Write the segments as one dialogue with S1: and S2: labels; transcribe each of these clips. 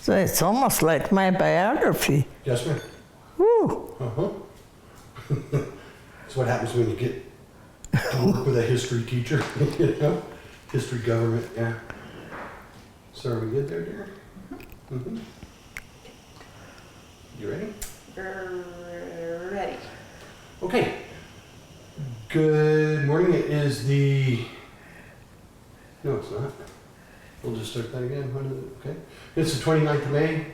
S1: So it's almost like my biography.
S2: Yes, ma'am.
S1: Woo.
S2: That's what happens when you get to work with a history teacher. You know? History government, yeah. So are we good there, dear? Mm-hmm. You ready?
S3: Ready.
S2: Okay. Good morning. It is the... No, it's not. We'll just start that again. When is it? Okay. It's the 29th of May,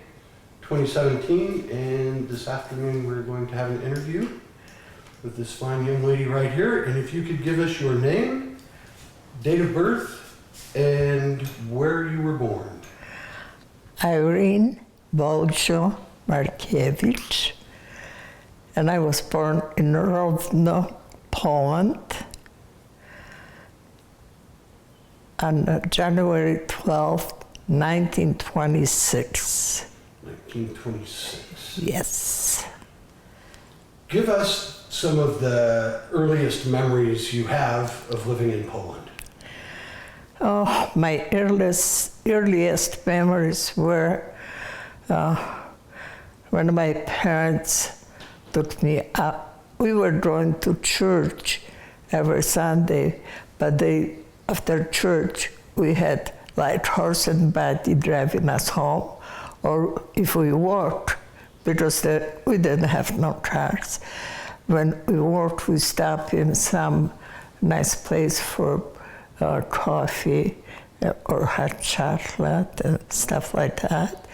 S2: 2017, and this afternoon we're going to have an interview with this fine young lady right here. And if you could give us your name, date of birth, and where you were born.
S1: Irene Markiewicz, and I was born in Rovno, Poland, on January 12th, 1926.
S2: 1926.
S1: Yes.
S2: Give us some of the earliest memories you have of living in Poland.
S1: Oh, my earliest memories were when my parents took me up. We were going to church every Sunday, but after church we had like horse and buggy driving us home, or if we walked, because we didn't have no cars. When we walked, we stopped in some nice place for coffee or hot chocolate and stuff like that,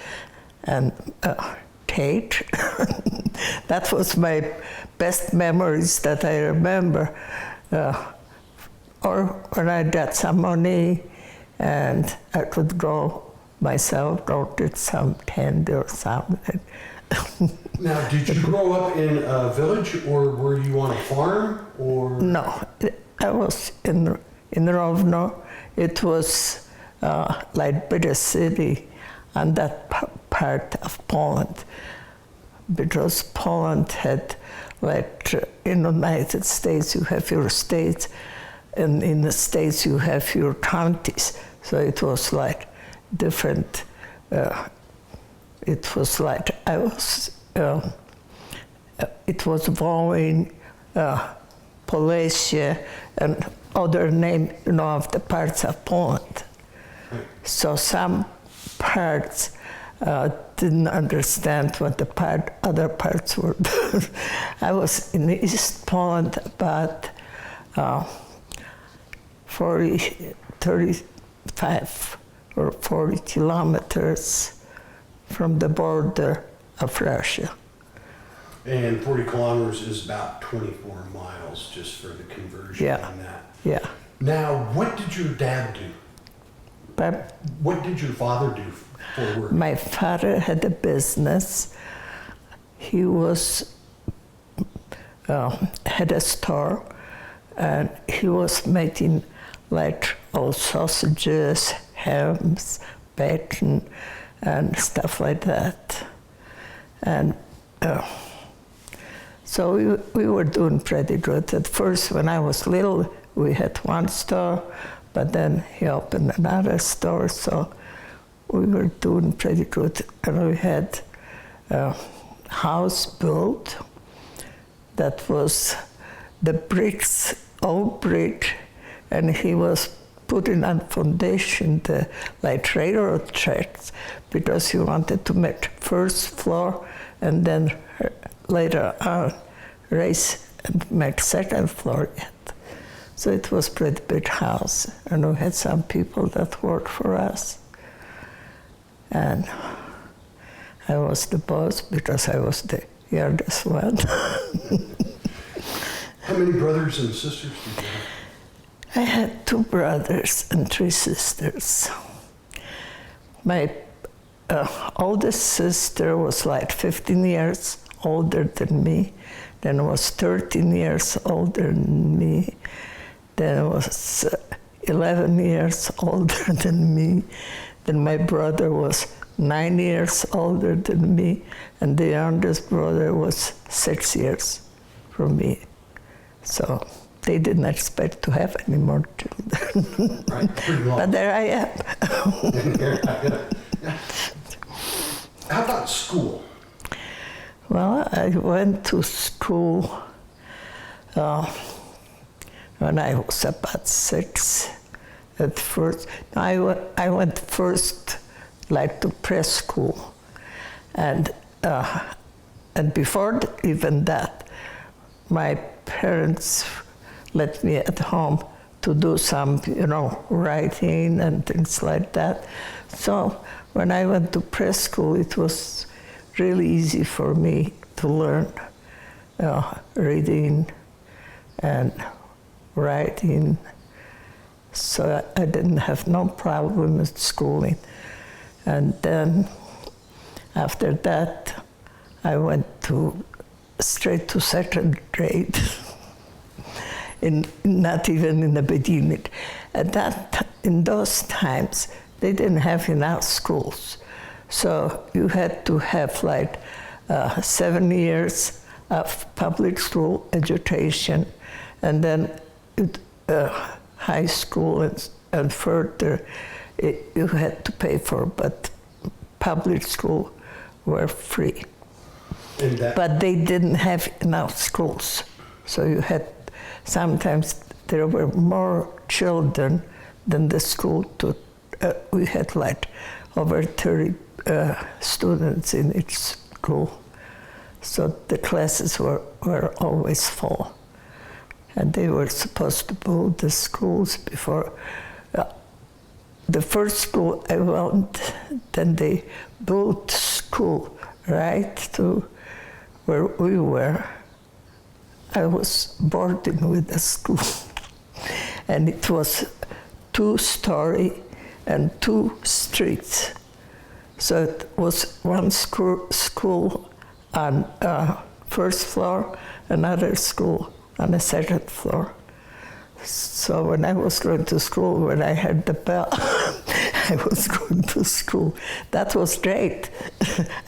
S1: and cake. That was my best memories that I remember. Or when I got some money and I could go myself, go get some candy or something.
S2: Now, did you grow up in a village, or were you on a farm, or?
S1: No, I was in Rovno. It was like bigger city on that part of Poland, because Poland had, like in the United States, you have your states, and in the States you have your counties. So it was like different. It was like it was Volyn, Polesie, and other name, of the parts of Poland. So some parts didn't understand what the other parts were. I was in East Poland about 35 or 40 kilometers from the border of Russia.
S2: And 40 kilometers is about 24 miles, just for the conversion on that.
S1: Yeah.
S2: Now, what did your dad do?
S1: But
S2: what did your father do for work?
S1: My father had a business. He was had a store, and he was making like all sausages, hams, bacon, and stuff like that. And so we were doing pretty good. At first, when I was little, we had one store, but then he opened another store, so we were doing pretty good. And we had a house built that was the bricks, old brick, and he was putting on foundation the like railroad tracks, because he wanted to make first floor and then later on raise and make second floor yet. So it was a pretty big house, and we had some people that worked for us. And I was the boss because I was the youngest one.
S2: How many brothers and sisters did you have?
S1: I had 2 brothers and 3 sisters. My oldest sister was like 15 years older than me, then was 13 years older than me, then was 11 years older than me, then my brother was 9 years older than me, and the youngest brother was 6 years from me. So they didn't expect to have any more children.
S2: Right, pretty long.
S1: But there I am.
S2: How about school?
S1: Well, I went to school when I was about 6 at first. I went first like to preschool, and before even that, my parents let me at home to do some, writing and things like that. So when I went to preschool, it was really easy for me to learn reading and writing. So I didn't have no problem with schooling. And then after that, I went straight to second grade. Not even in the beginning. In those times, they didn't have enough schools. So you had to have like 7 years of public school education, and then high school and further you had to pay for, but public school were free. But they didn't have enough schools. So you had, sometimes there were more children than the school we had like over 30 students in each school. So the classes were always full. And they were supposed to build the schools before. The first school I went, then they built school right to where we were. I was boarding with the school. And it was 2-story and 2 streets. So it was one school on first floor, another school on the second floor. So when I was going to school, when I heard the bell, I was going to school. That was great.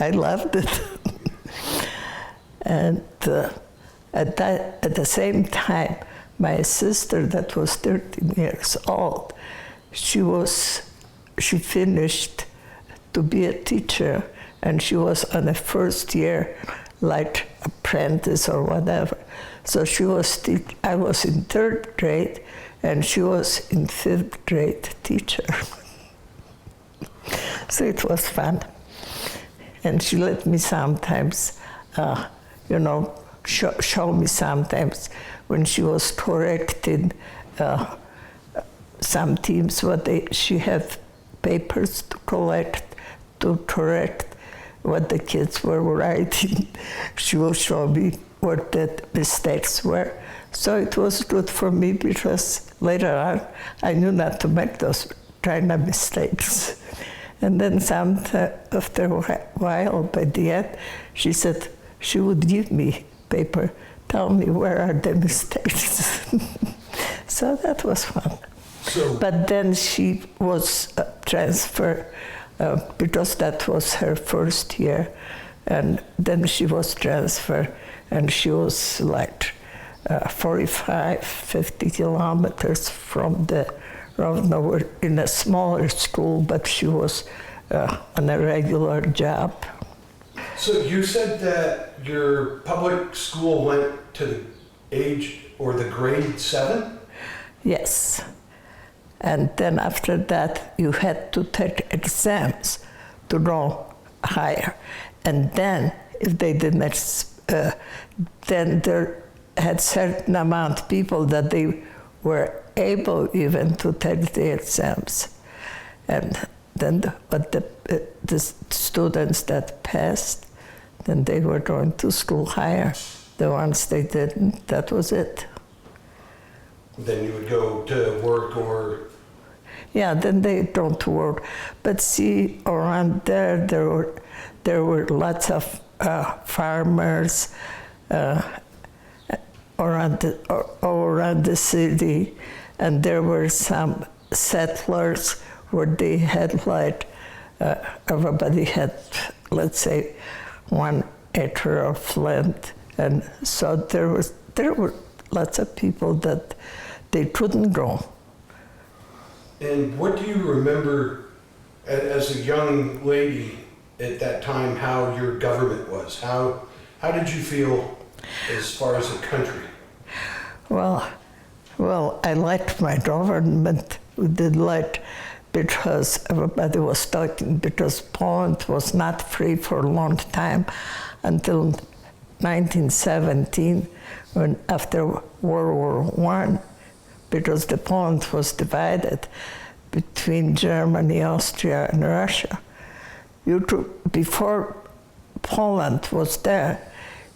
S1: I loved it. And at the same time, my sister, that was 13 years old, she finished to be a teacher, and she was on the first year, like apprentice or whatever. So I was in 3rd grade, and she was in 5th grade teacher. So it was fun. And she let me sometimes, show me sometimes when she was correcting some teams, she had papers to correct what the kids were writing. She will show me what the mistakes were. So it was good for me because later on I knew not to make those kind of mistakes. And then after a while, by the end, she said she would give me paper, tell me where are the mistakes. So that was fun. But then she was transferred because that was her first year, and then she was transferred, and she was like 45, 50 kilometers from the road, in a smaller school, but she was on a regular job.
S2: So you said that your public school went to the age or the grade 7?
S1: Yes. And then after that, you had to take exams to go higher. And then, if they didn't, then there had certain amount of people that they were able even to take the exams. And then the students that passed, then they were going to school higher. The ones they didn't, that was it.
S2: Then you would go to work or...
S1: Yeah, then they don't work. But see, around there were lots of farmers around the city, and there were some settlers where they had like, everybody had, let's say, 1 acre of land. And so there were lots of people that they couldn't go.
S2: And what do you remember as a young lady at that time how your government was? How did you feel as far as a country?
S1: Well, I liked my government. We did like, because everybody was talking, because Poland was not free for a long time until 1917, when after World War I, because the Poland was divided between Germany, Austria, and Russia. Before Poland was there,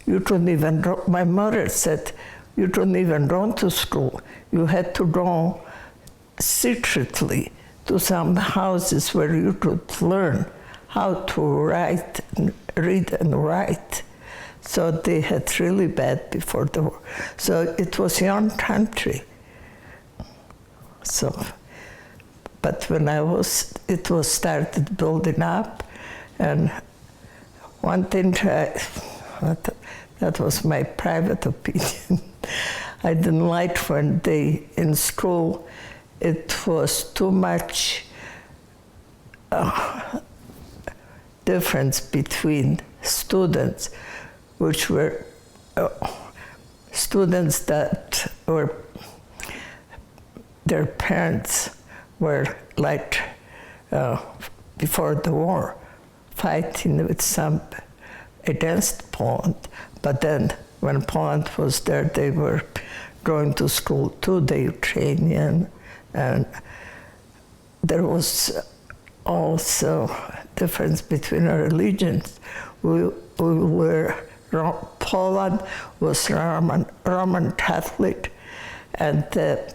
S1: you couldn't even go. My mother said, you couldn't even go to school. You had to go secretly to some houses where you could learn how to read and write. So they had really bad before the war. So it was a young country. So, but when it was started building up, and one thing, that was my private opinion. I didn't like when in school, it was too much difference between students, which were students that were, their parents were like, before the war, fighting with some against Poland. But then when Poland was there, they were going to school too, the Ukrainian, and there was also difference between our religions. Poland was Roman Catholic, and the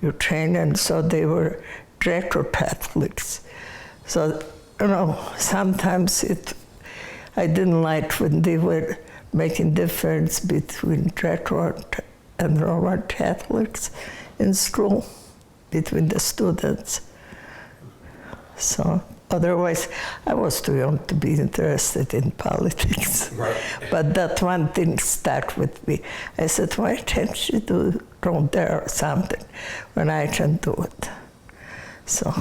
S1: Ukrainian, so they were Greco-Catholics. So, sometimes I didn't like when they were making difference between Greco and Roman Catholics in school, between the students. So otherwise, I was too young to be interested in politics.
S2: Right.
S1: But that one thing stuck with me. I said, why can't you go there or something when I can do it? So,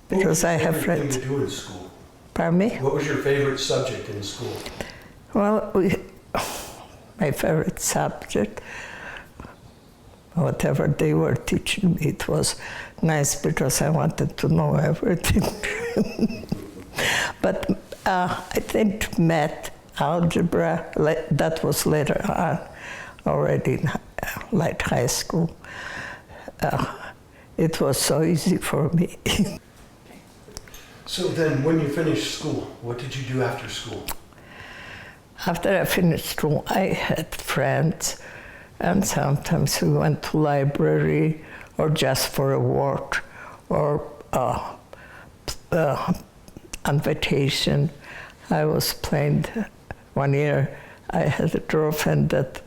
S1: because I have friends.
S2: What was your favorite thing to do in school?
S1: Pardon me?
S2: What was your favorite subject in school?
S1: Well, my favorite subject, whatever they were teaching me, it was nice because I wanted to know everything. But I think math, algebra, that was later on, already in like high school. It was so easy for me.
S2: So then, when you finished school, what did you do after school?
S1: After I finished school, I had friends, and sometimes we went to library, or just for a walk, or on vacation. I was playing, one year I had a girlfriend that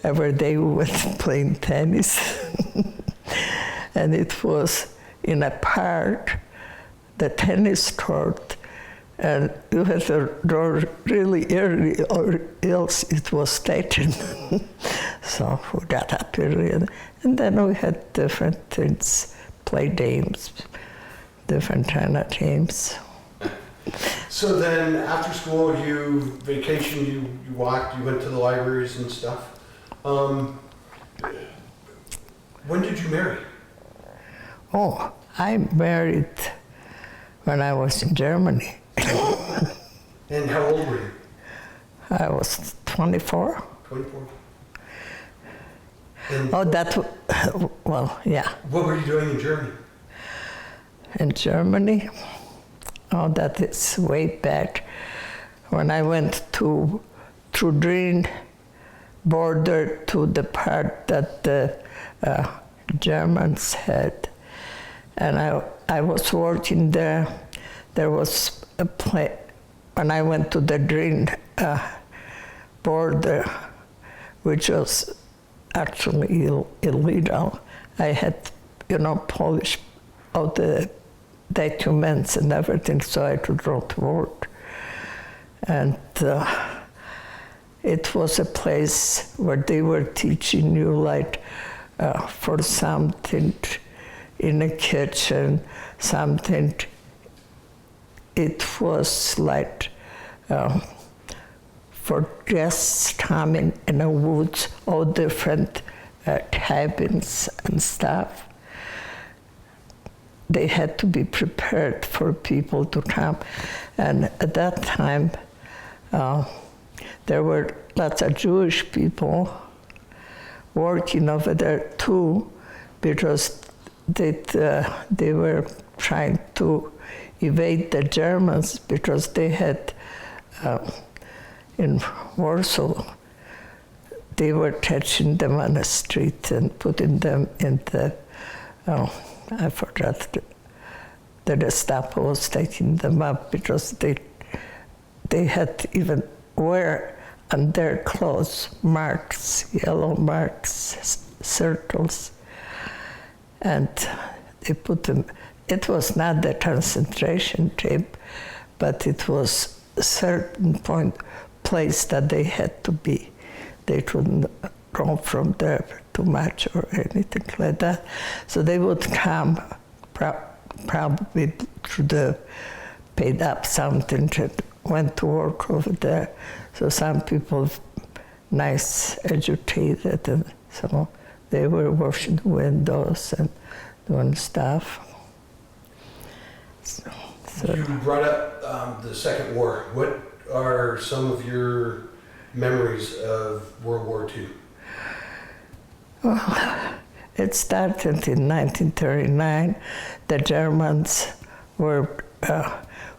S1: every day we went playing tennis. And it was in a park, the tennis court, and you had to go really early or else it was taken. So we got up early, and then we had different things, play games, different kind of games.
S2: So then after school, you vacationed, you walked, you went to the libraries and stuff. When did you marry?
S1: Oh, I married when I was in Germany.
S2: And how old were you?
S1: I was 24.
S2: 24. And
S1: Oh, well, yeah.
S2: what were you doing in Germany?
S1: In Germany, oh, that is way back when I went through Green border to the part that the Germans had. And I was working there. There was a place, when I went to the Green border, which was actually illegal. I had, Polish all the documents and everything, so I could go to work. And it was a place where they were teaching you, like, for something in the kitchen, something it was like for guests coming in the woods, all different cabins and stuff. They had to be prepared for people to come. And at that time, there were lots of Jewish people working over there too, because they were trying to evade the Germans, because they had, in Warsaw, they were catching them on the street and putting them in the, I forgot, the Gestapo was taking them up, because they had even wear on their clothes marks, yellow marks, circles, and they put them. It was not the concentration camp, but it was a certain place that they had to be. They couldn't go from there too much or anything like that. So they would come probably through the paid up something that went to work over there. So some people nice, educated, and so they were washing the windows and doing stuff. So.
S2: You brought up the Second War. What are some of your memories of World War II?
S1: Well, it started in 1939. The Germans were,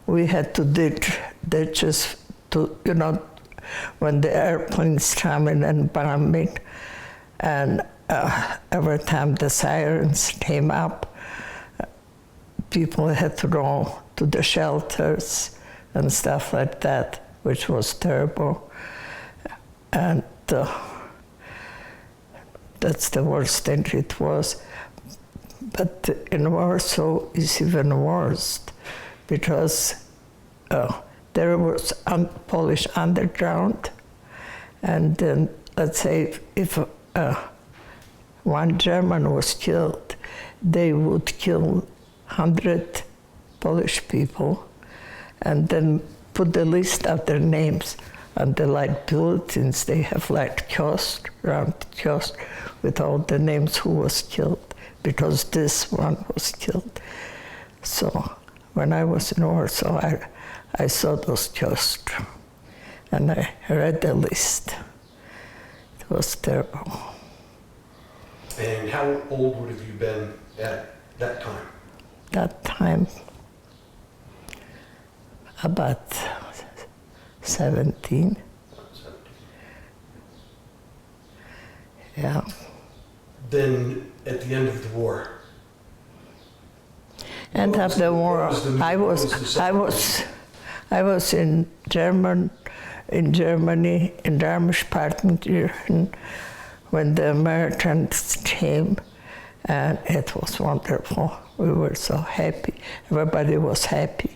S1: we had to dig ditches to, when the airplanes coming and bombing, and every time the sirens came up, people had to go to the shelters and stuff like that, which was terrible. And that's the worst thing it was. But in Warsaw it's even worse, because there was Polish underground, and then let's say if one German was killed, they would kill 100 Polish people and then put the list of their names on the bulletins. They have kiosk, round kiosk with all the names who was killed, because this one was killed. So when I was in Warsaw, I saw those kiosks and I read the list. It was terrible.
S2: And how old would have you been at that time?
S1: That time, about 17. Yeah.
S2: Then at the end of the war.
S1: End of the war, I was in Germany, in Garmisch-Partenkirchen, when the Americans came, and it was wonderful. We were so happy. Everybody was happy.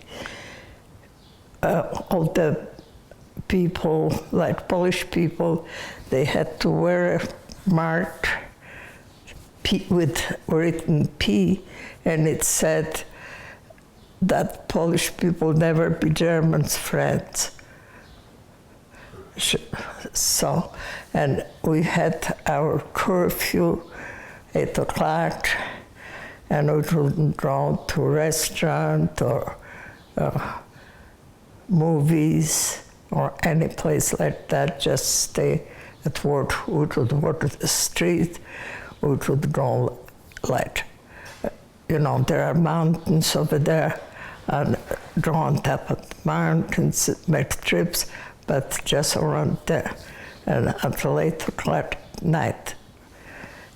S1: All the people, like Polish people, they had to wear a mark with written P, and it said that Polish people never be Germans' friends. So, and we had our curfew, 8 o'clock, and we couldn't go to a restaurant or movies or any place like that, just stay at work. We could walk to the street, we could go there are mountains over there, and go on top of the mountains, make trips, but just around there, and until 8 o'clock at night.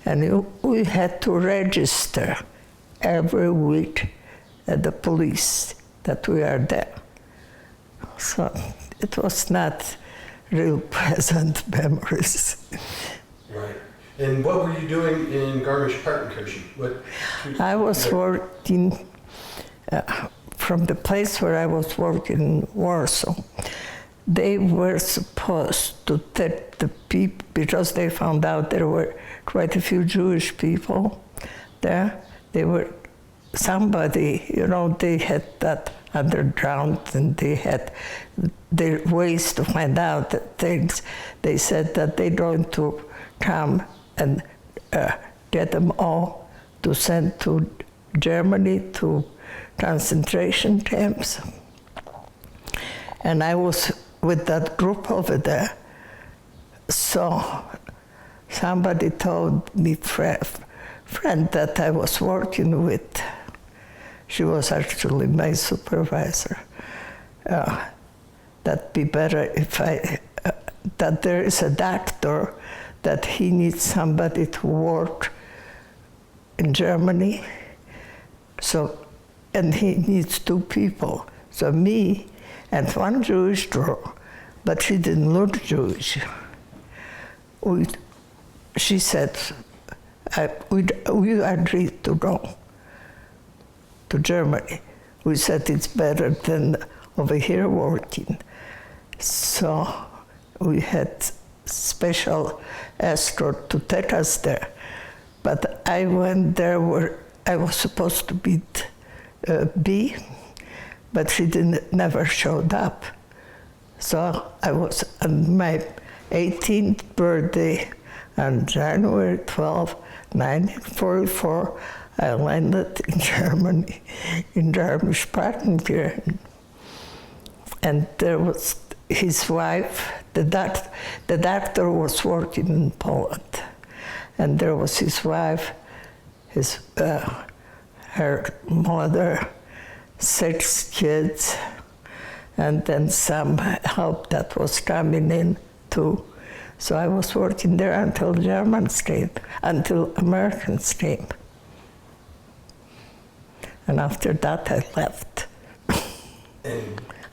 S1: And we had to register every week at the police that we are there. So it was not real pleasant memories.
S2: Right. And what were you doing in Garmisch-Partenkirchen?
S1: I was working from the place where I was working in Warsaw. They were supposed to take the people, because they found out there were quite a few Jewish people there. They were, somebody, they had that underground, and they had their ways to find out things. They said that they're going to come and get them all to send to Germany, to concentration camps. And I was with that group over there. So somebody told me, friend that I was working with, she was actually my supervisor, that'd be better if that there is a doctor, that he needs somebody to work in Germany. So, and he needs 2 people. So me and one Jewish girl, but she didn't look Jewish. She said, we agreed to go to Germany. We said it's better than over here working. So we had special escort to take us there. But I went there where I was supposed to be B, but she never showed up. So I was on my 18th birthday on January 12, 1944, I landed in Germany, in Garmisch-Partenkirchen. And there was his wife, the doctor was working in Poland. And there was his wife, her mother, 6 kids, and then some help that was coming in too. So I was working there until until Americans came. And after that I left.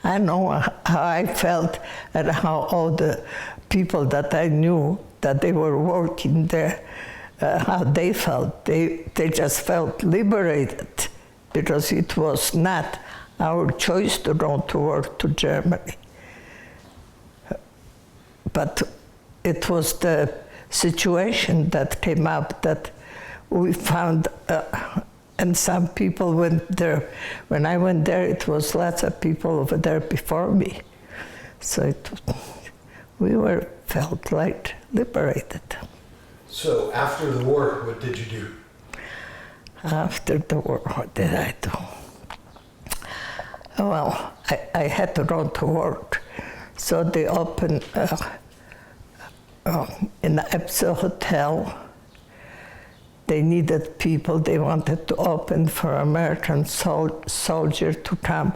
S1: I know how I felt and how all the people that I knew that they were working there, how they felt. They just felt liberated, because it was not our choice to go to work to Germany. But it was the situation that came up that we found, and some people went there. When I went there, it was lots of people over there before me. So we felt like liberated.
S2: So after the war, what did you do?
S1: After the war, what did I do? Well, I had to go to work. So they opened in the Epsa Hotel. They needed people. They wanted to open for American soldier to come,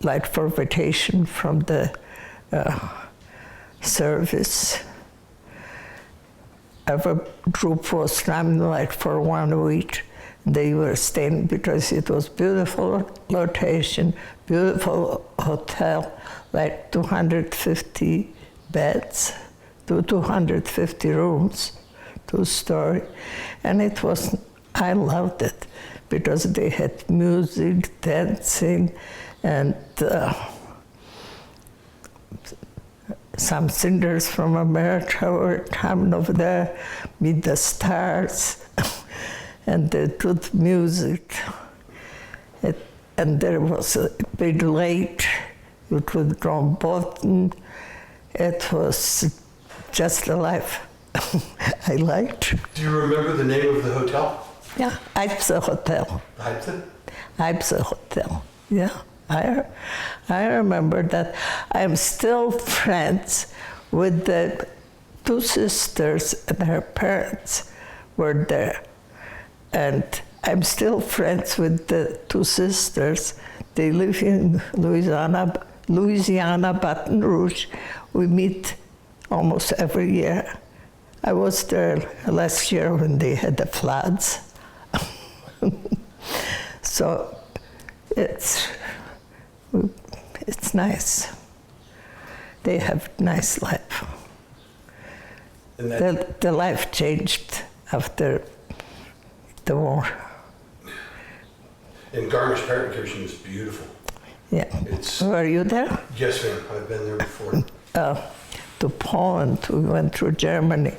S1: like for vacation from the service. Every group was coming like for 1 week. They were staying because it was beautiful location, beautiful hotel, like 250 beds, 250 rooms, 2-story. And I loved it because they had music, dancing, and some singers from America were coming over there, meet the stars, and they did music. And there was a big lake, you could go boating. It was just a life I liked.
S2: Do you remember the name of the hotel?
S1: Yeah, Ipsa Hotel.
S2: Ipsa?
S1: Ipsa Hotel, yeah. I remember that. I'm still friends with the 2 sisters, and her parents were there. And I'm still friends with the 2 sisters. They live in Louisiana, Baton Rouge. We meet almost every year. I was there last year when they had the floods. So it's nice. They have nice life.
S2: And
S1: The life changed after the war.
S2: And Garmisch-Partenkirchen is beautiful.
S1: Yeah.
S2: It's,
S1: Were you there?
S2: yes, ma'am. I've been there before.
S1: To Poland. We went through Germany,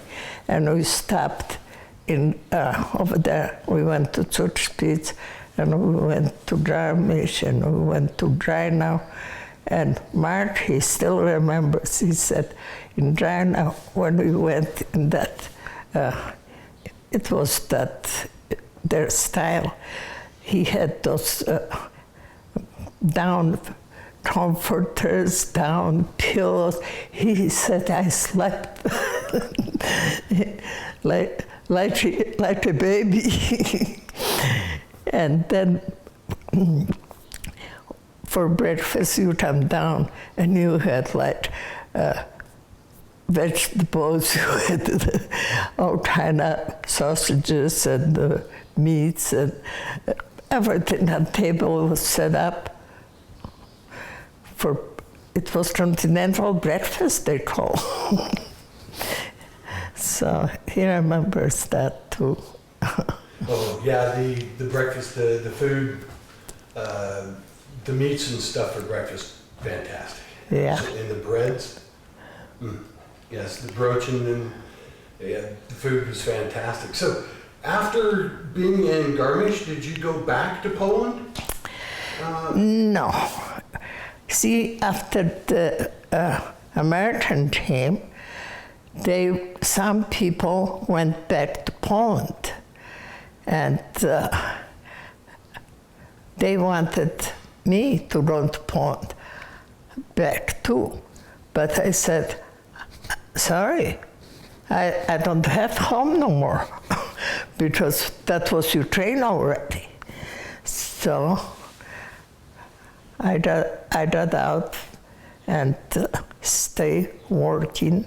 S1: and we stopped in over there. We went to Zugspitz, and we went to Garmisch, and we went to Drynau. And Mark, he still remembers, he said, in Drynau, when we went in that, it was that, their style, he had those down comforters, down pillows. He said, I slept like a baby. And then for breakfast you come down and you had like vegetables, you had all kind of sausages and meats and everything on the table was set up for, it was continental breakfast they call. So he remembers that too.
S2: Oh yeah, the breakfast, the food, the meats and stuff for breakfast, fantastic.
S1: Yeah.
S2: So, and the breads, yes, the broaching and yeah, the food was fantastic. So after being in Garmisch, did you go back to Poland?
S1: No. See, after the American came, some people went back to Poland, and they wanted me to go to Poland back too. But I said, sorry, I don't have home no more, because that was Ukraine already. So I got out and stay working.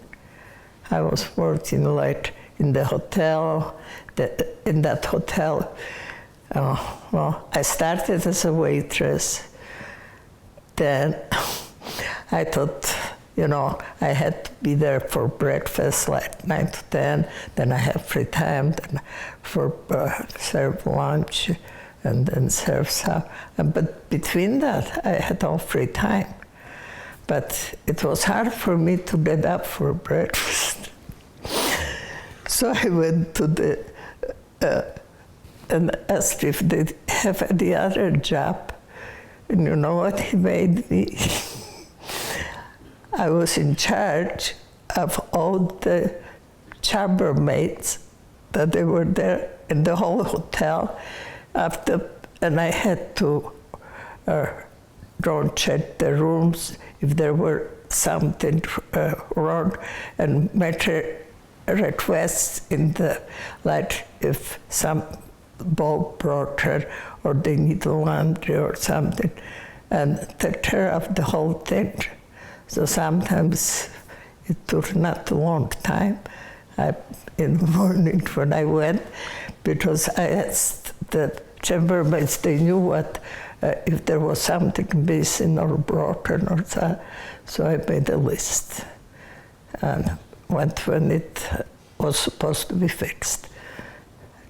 S1: I was working like in the hotel, in that hotel. Well, I started as a waitress. Then I thought, you know, I had to be there for breakfast like 9 to 10, then I have free time, then for serve lunch, and then serve supper. But between that, I had all free time. But it was hard for me to get up for breakfast. So I went to the, and asked if they have any other job. And you know what he made me? I was in charge of all the chambermaids that they were there in the whole hotel. And I had to go and check the rooms if there were something wrong and make requests in the, like if some bulb broken or they need laundry or something, and take care of the whole thing. So sometimes it took not a long time in the morning when I went, because I asked the chambermaids, they knew what, if there was something missing or broken or so I made a list and went when it was supposed to be fixed.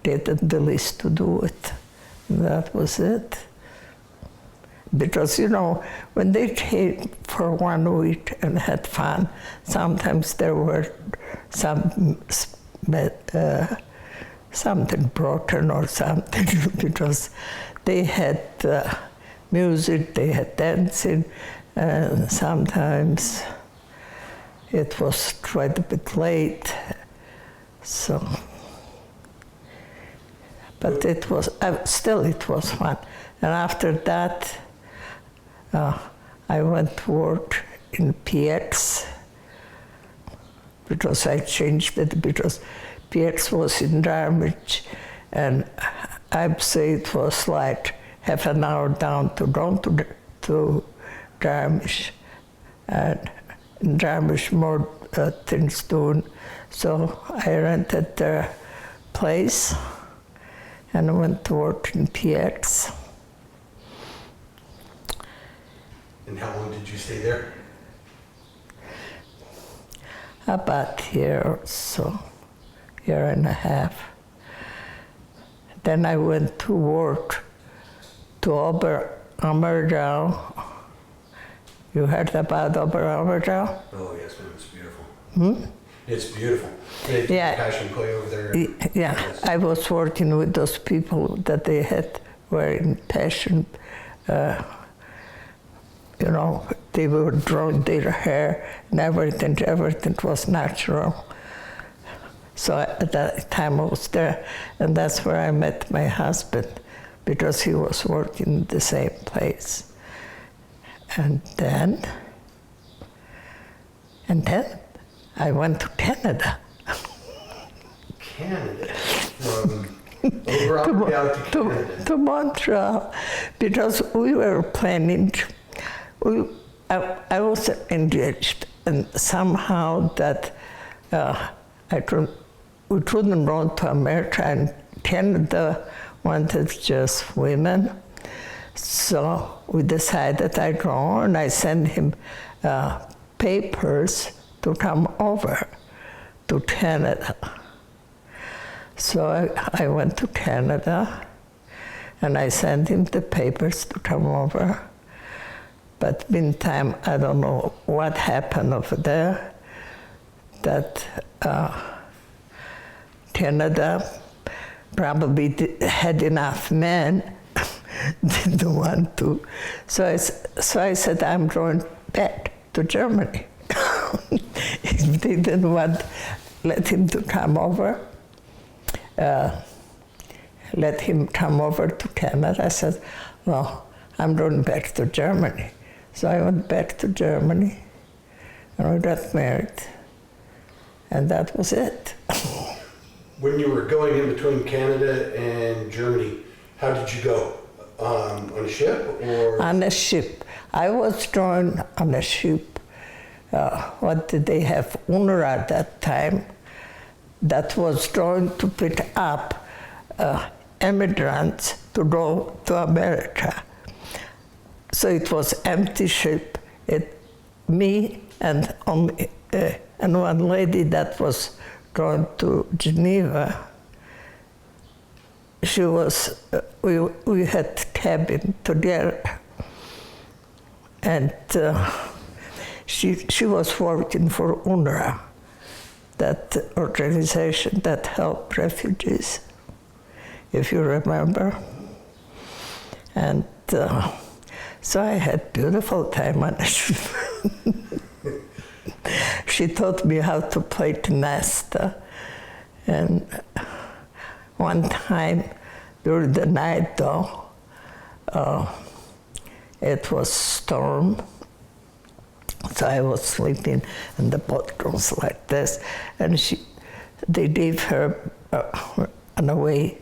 S1: Did the list to do it. And that was it. Because, you know, when they came for 1 week and had fun, sometimes there were something broken or something, because they had music, they had dancing, and sometimes it was quite a bit late. So, but it was, still it was fun. And after that, I went to work in PX, because I changed it, because PX was in Garmisch, and I'd say it was like half an hour down to go to Garmisch, and in Garmisch more things doing. So I rented their place and went to work in PX.
S2: And how long did you stay there?
S1: About a year or so, year and a half. Then I went to work to Oberammergau. You heard about Oberammergau?
S2: Oh yes, man, it's beautiful. It's beautiful. They
S1: Yeah.
S2: passion play over there.
S1: Yeah, I was working with those people that they had wearing passion. You know, they were drawing their hair and everything was natural. So at that time I was there, and that's where I met my husband, because he was working in the same place. And then I went to Canada.
S2: Canada? Over out to Canada?
S1: To Montreal, because we were planning, I was engaged, and somehow that we couldn't run to America, and Canada wanted just women. So we decided I'd go, and I sent him papers to come over to Canada. So I went to Canada, and I sent him the papers to come over. But meantime, I don't know what happened over there, that Canada probably had enough men, didn't want to. So I said, I'm going back to Germany. If they didn't let him to come over, let him come over to Canada. I said, well, I'm going back to Germany. So I went back to Germany, and we got married, and that was it.
S2: When you were going in between Canada and Germany, how did you go? On a ship or?
S1: On a ship. I was going on a ship. What did they have? UNRWA at that time. That was going to pick up immigrants to go to America. So it was empty ship. Me and one lady that was going to Geneva. She was, we had cabin together, and she was working for UNRWA, that organization that helped refugees, if you remember. And so I had beautiful time on the ship. She taught me how to play canasta, and one time during the night, though, it was storm, so I was sleeping in the boat goes like this, and they gave her on the way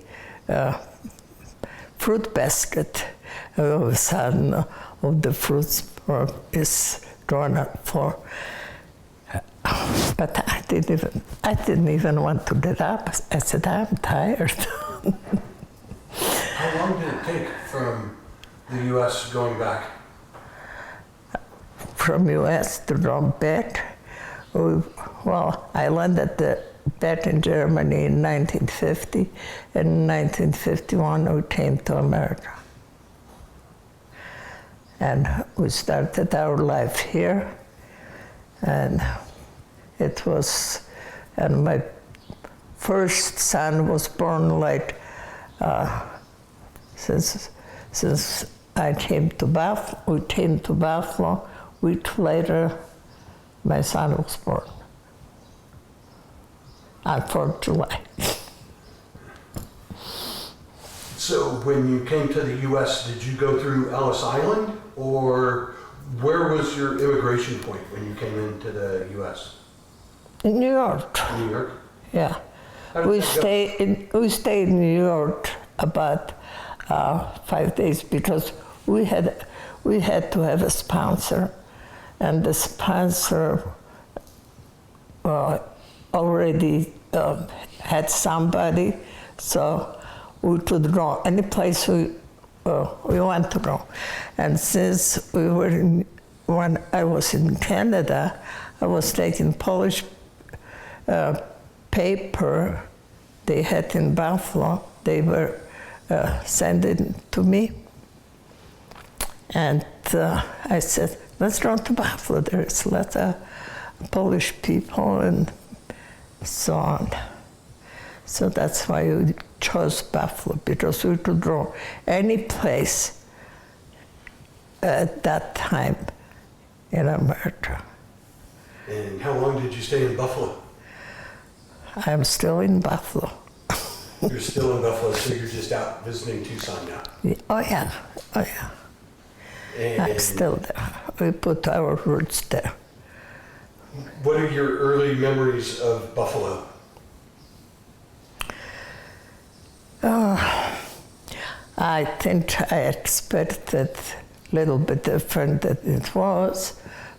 S1: fruit basket. And all of a sudden, all the fruits is drawn up for. But I didn't even want to get up. I said, I'm tired.
S2: How long did it take from the U.S. going back?
S1: From U.S. to go back? Well, I landed back in Germany in 1950. In 1951, we came to America. And we started our life here. And it was, and my first son was born like, since I came to Buffalo, we came to Buffalo, a week later, my son was born, on 4th of July.
S2: So when you came to the U.S., did you go through Ellis Island, or where was your immigration point when you came into the U.S.?
S1: In New York.
S2: New York?
S1: Yeah. We stayed in New York about 5 days because we had to have a sponsor, and the sponsor already had somebody, so we could go any place we want to go. And since when I was in Canada, I was taking Polish paper they had in Buffalo. They were sending to me. And I said, let's go to Buffalo. There's a lot of Polish people and so on. So that's why chose Buffalo because we could draw any place at that time in America.
S2: And how long did you stay in Buffalo? I'm
S1: still in Buffalo.
S2: You're still in Buffalo, so you're just out visiting Tucson now?
S1: Oh yeah, oh yeah.
S2: And
S1: I'm still there. We put our roots there.
S2: What are your early memories of Buffalo?
S1: I think I expected a little bit different than it was,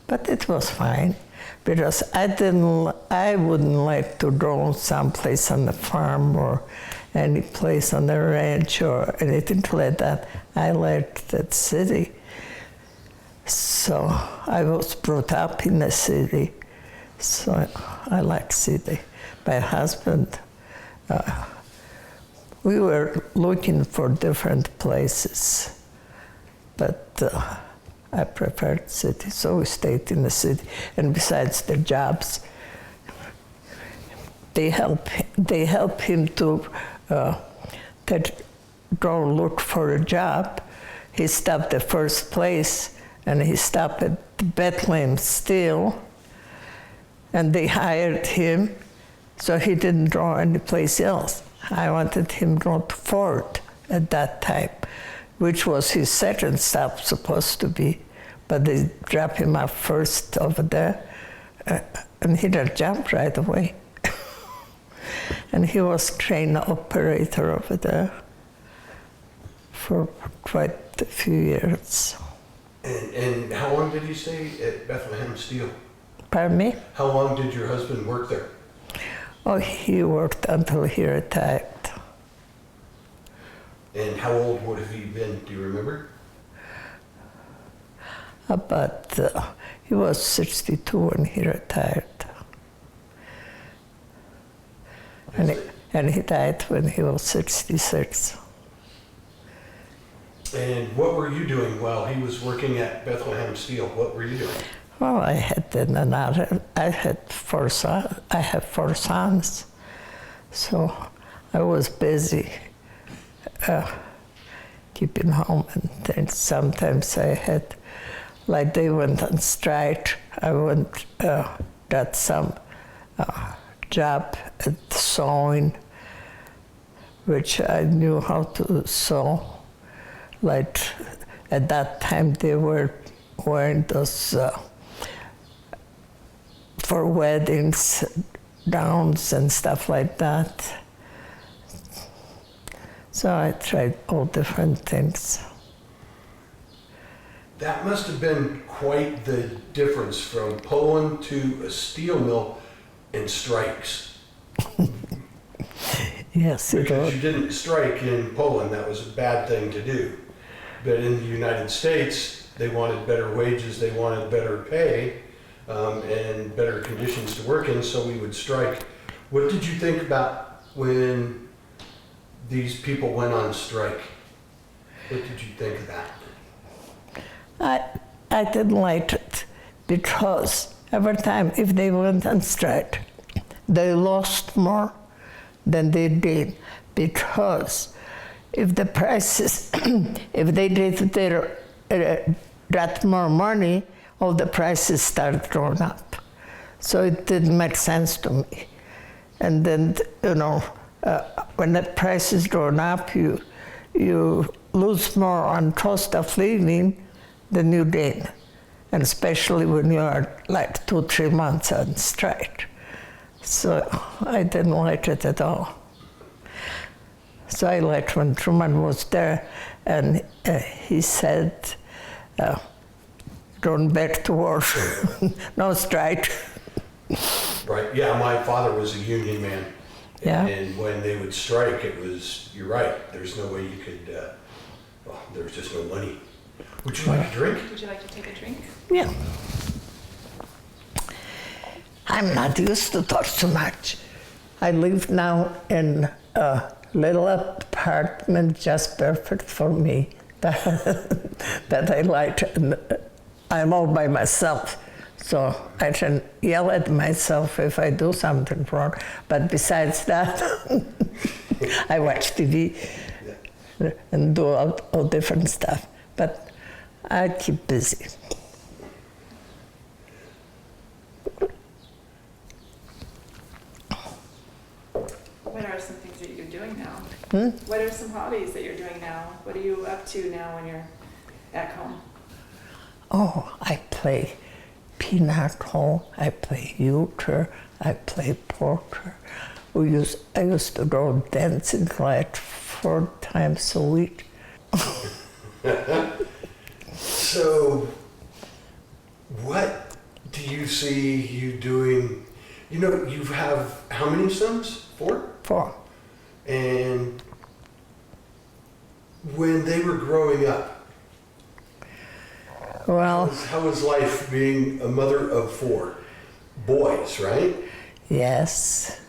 S1: but it was fine because I wouldn't like to go someplace on the farm or any place on the ranch or anything like that. I liked that city. So I was brought up in the city, so I like city. My husband, we were looking for different places, but I preferred city, so we stayed in the city. And besides the jobs, they help him to go look for a job. He stopped the first place, and he stopped at Bethlehem Steel, and they hired him, so he didn't go anyplace else. I wanted him to go to Ford at that time, which was his second stop supposed to be, but they dropped him off first over there, and he did jump right away. And he was crane operator over there for quite a few years.
S2: And how long did he stay at Bethlehem Steel?
S1: Pardon me?
S2: How long did your husband work there?
S1: Oh, he worked until he retired.
S2: And how old would have he been, do you remember?
S1: But he was 62 when he retired. And he died when he was 66.
S2: And what were you doing while he was working at Bethlehem Steel? What were you doing?
S1: Well, I have 4 sons, so I was busy keeping home and things. Sometimes I had, like they went on strike, I went, got some job at sewing, which I knew how to sew. Like at that time they were wearing those for weddings, gowns and stuff like that. So I tried all different things.
S2: That must have been quite the difference from Poland to a steel mill and strikes.
S1: Yes, it
S2: Because
S1: was.
S2: you didn't strike in Poland, that was a bad thing to do. But in the United States, they wanted better wages, they wanted better pay, and better conditions to work in, so we would strike. What did you think about when these people went on strike? What did you think of that?
S1: I didn't like it because every time if they went on strike, they lost more than they did, because if the prices, if they did got more money, all the prices started going up. So it didn't make sense to me. And then, when the prices going up, you lose more on cost of living than you gain, and especially when you are like 2-3 months on strike. So I didn't like it at all. So I liked when Truman was there, and he said, going back to work, no strike.
S2: Right, yeah, my father was a union man.
S1: Yeah.
S2: And when they would strike, it was, you're right, there's no way you could, there was just no money. Would you like a drink?
S3: Would you like to take a drink?
S1: Yeah. I'm not used to talk so much. I live now in a little apartment just perfect for me that I like. And I'm all by myself, so I can yell at myself if I do something wrong. But besides that, I watch TV and do all different stuff, but I keep busy.
S3: What are some things that you're doing now?
S1: Hmm?
S3: What are some hobbies that you're doing now? What are you up to now when you're at home?
S1: Oh, I play pinochle, I play euchre, I play poker. I used to go dancing like 4 times a week.
S2: So, what do you see you doing? You know, you have how many sons? 4?
S1: 4.
S2: And when they were growing up,
S1: Well,
S2: how was life being a mother of 4 boys, right?
S1: yes.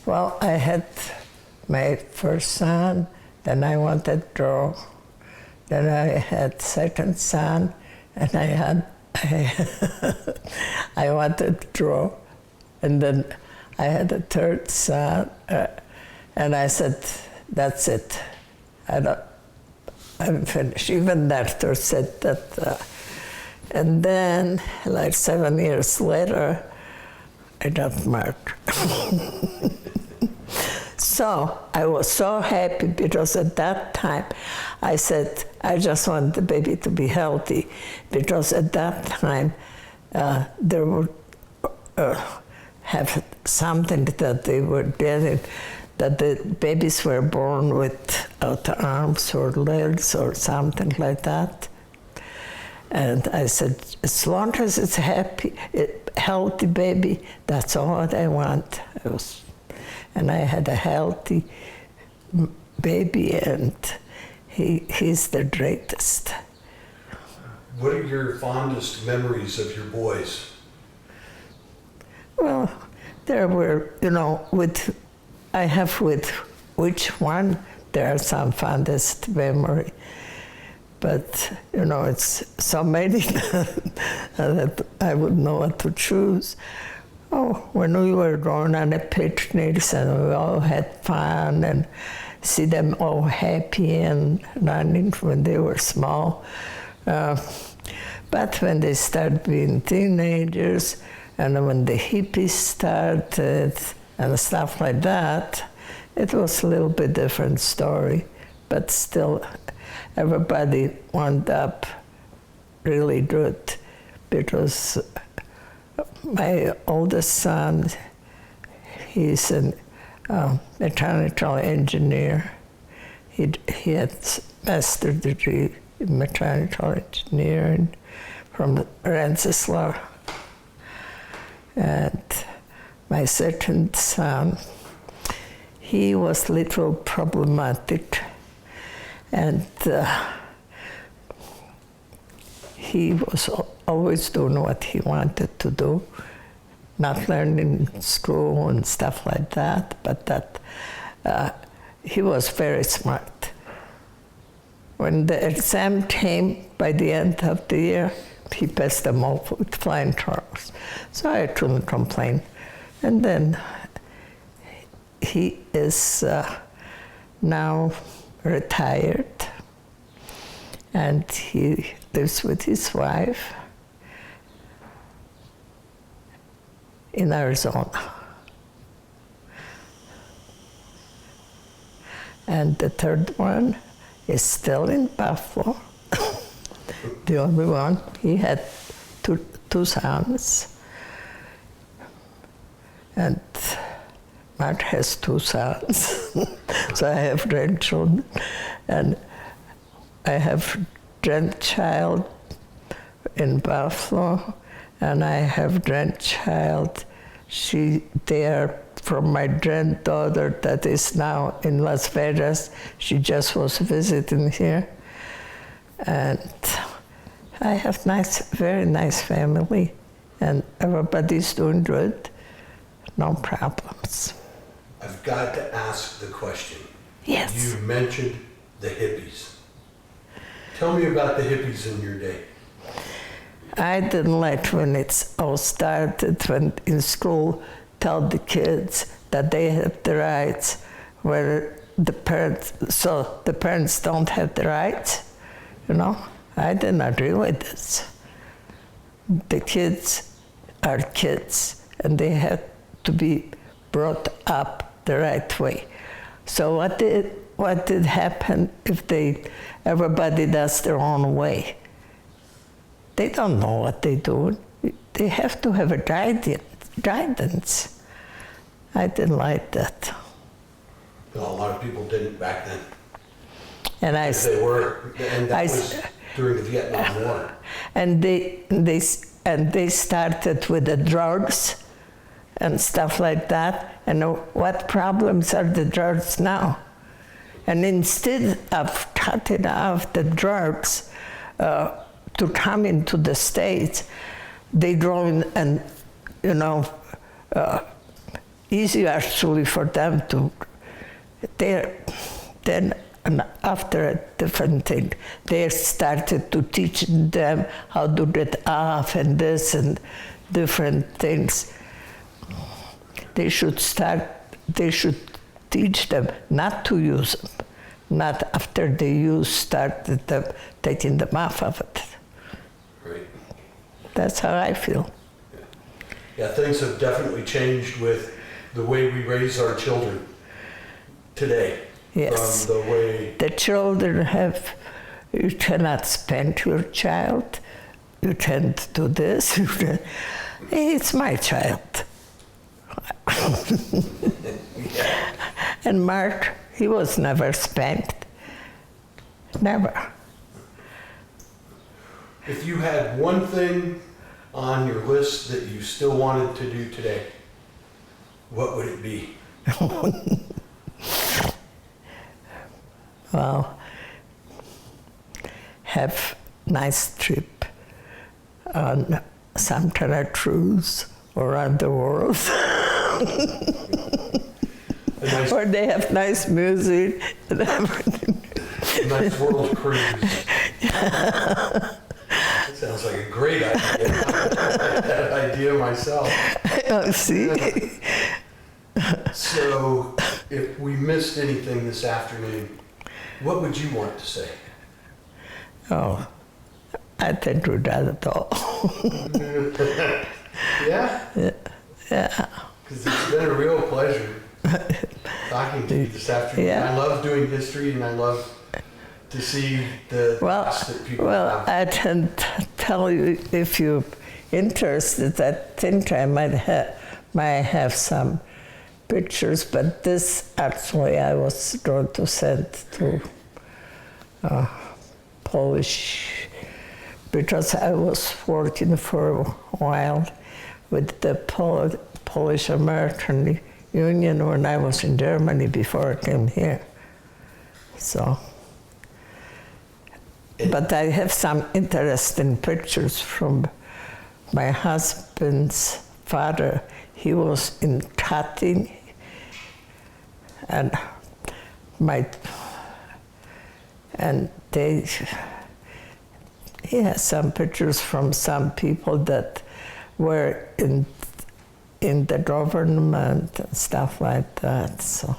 S1: Well, I had my first son, then I wanted girl, then I had second son, and I wanted girl, and then I had a third son, and I said, that's it. I'm finished. Even doctor said that. And then, like 7 years later, I got married. So I was so happy because at that time I said, I just want the baby to be healthy, because at that time they would have something that they were getting, that the babies were born without arms or legs or something like that. And I said, as long as it's healthy baby, that's all that I want. And I had a healthy baby, and he's the greatest.
S2: What are your fondest memories of your boys?
S1: Well, there were, with which one, there are some fondest memory. But, it's so many that I wouldn't know what to choose. Oh, when we were going on the picnics and we all had fun, and see them all happy and running when they were small. But when they started being teenagers, and when the hippies started and stuff like that, it was a little bit different story. But still, everybody wound up really good, because my oldest son, he's a mechanical engineer. He had master's degree in mechanical engineering from Rensselaer. And my second son, he was a little problematic, and he was always doing what he wanted to do, not learning in school and stuff like that, but that he was very smart. When the exam came by the end of the year, he passed them all with flying colors. So I couldn't complain. And then he is now retired, and he lives with his wife in Arizona. And the third one is still in Buffalo, the only one. He had two sons, and Mark has 2 sons. So I have grandchildren, and I have grandchild in Buffalo, and I have grandchild. They are from my granddaughter that is now in Las Vegas. She just was visiting here. And I have very nice family, and everybody's doing good, no problems.
S2: I've got to ask the question.
S1: Yes.
S2: You mentioned the hippies. Tell me about the hippies in your day.
S1: I didn't like when it all started, when in school tell the kids that they have the rights, where the parents don't have the rights, you know. I didn't agree with this. The kids are kids, and they have to be brought up the right way. So what did happen if everybody does their own way? They don't know what they do. They have to have a guidance. I didn't like that.
S2: Well, a lot of people didn't back then.
S1: And
S2: And that was during the Vietnam War.
S1: And they started with the drugs and stuff like that. And what problems are the drugs now? And instead of cutting off the drugs to come into the States, they draw in, and you know, easy actually for them to. Then and after a different thing, they started to teach them how to get off and this and different things. They should teach them not to use them, not after they started taking them off of it.
S2: Right.
S1: That's how I feel.
S2: Yeah, things have definitely changed with the way we raise our children today.
S1: Yes.
S2: From the way
S1: the children you cannot spank your child, you can't do this, it's my child. And Mark, he was never spanked, never.
S2: If you had one thing on your list that you still wanted to do today, what would it be?
S1: Well, have nice trip on some kind of cruise around the world. Or they have nice music and everything.
S2: A nice world cruise. That sounds like a great idea. That idea myself.
S1: Oh, see?
S2: So, if we missed anything this afternoon, what would you want to say?
S1: Oh, I think we got it all.
S2: Yeah?
S1: Yeah.
S2: Because it's been a real pleasure talking to you this afternoon.
S1: Yeah.
S2: I love doing history, and I love to see the past that people have.
S1: I can tell you if you're interested. I think I might have some pictures, but this actually I was going to send to Polish, because I was working for a while with the Polish American Union when I was in Germany before I came here. So, but I have some interesting pictures from my husband's father. He was in cutting, and he has some pictures from some people that were in the government and stuff like that. So,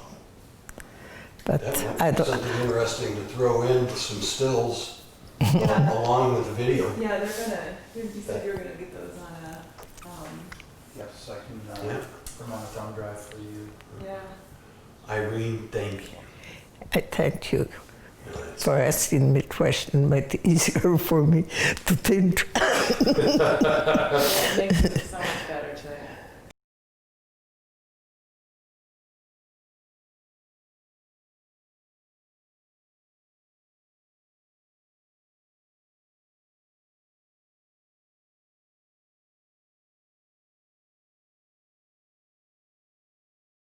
S1: but
S2: That
S1: I
S2: might be
S1: don't.
S2: something interesting to throw in some stills along with the video.
S3: Yeah, you said you were gonna get those on a,
S4: Yes, I can
S2: Yeah.
S4: put them on a thumb drive for you.
S3: yeah.
S2: Irene, thank you.
S1: I thank you for asking me questions. Made it easier for me to think.
S3: Thank you so much.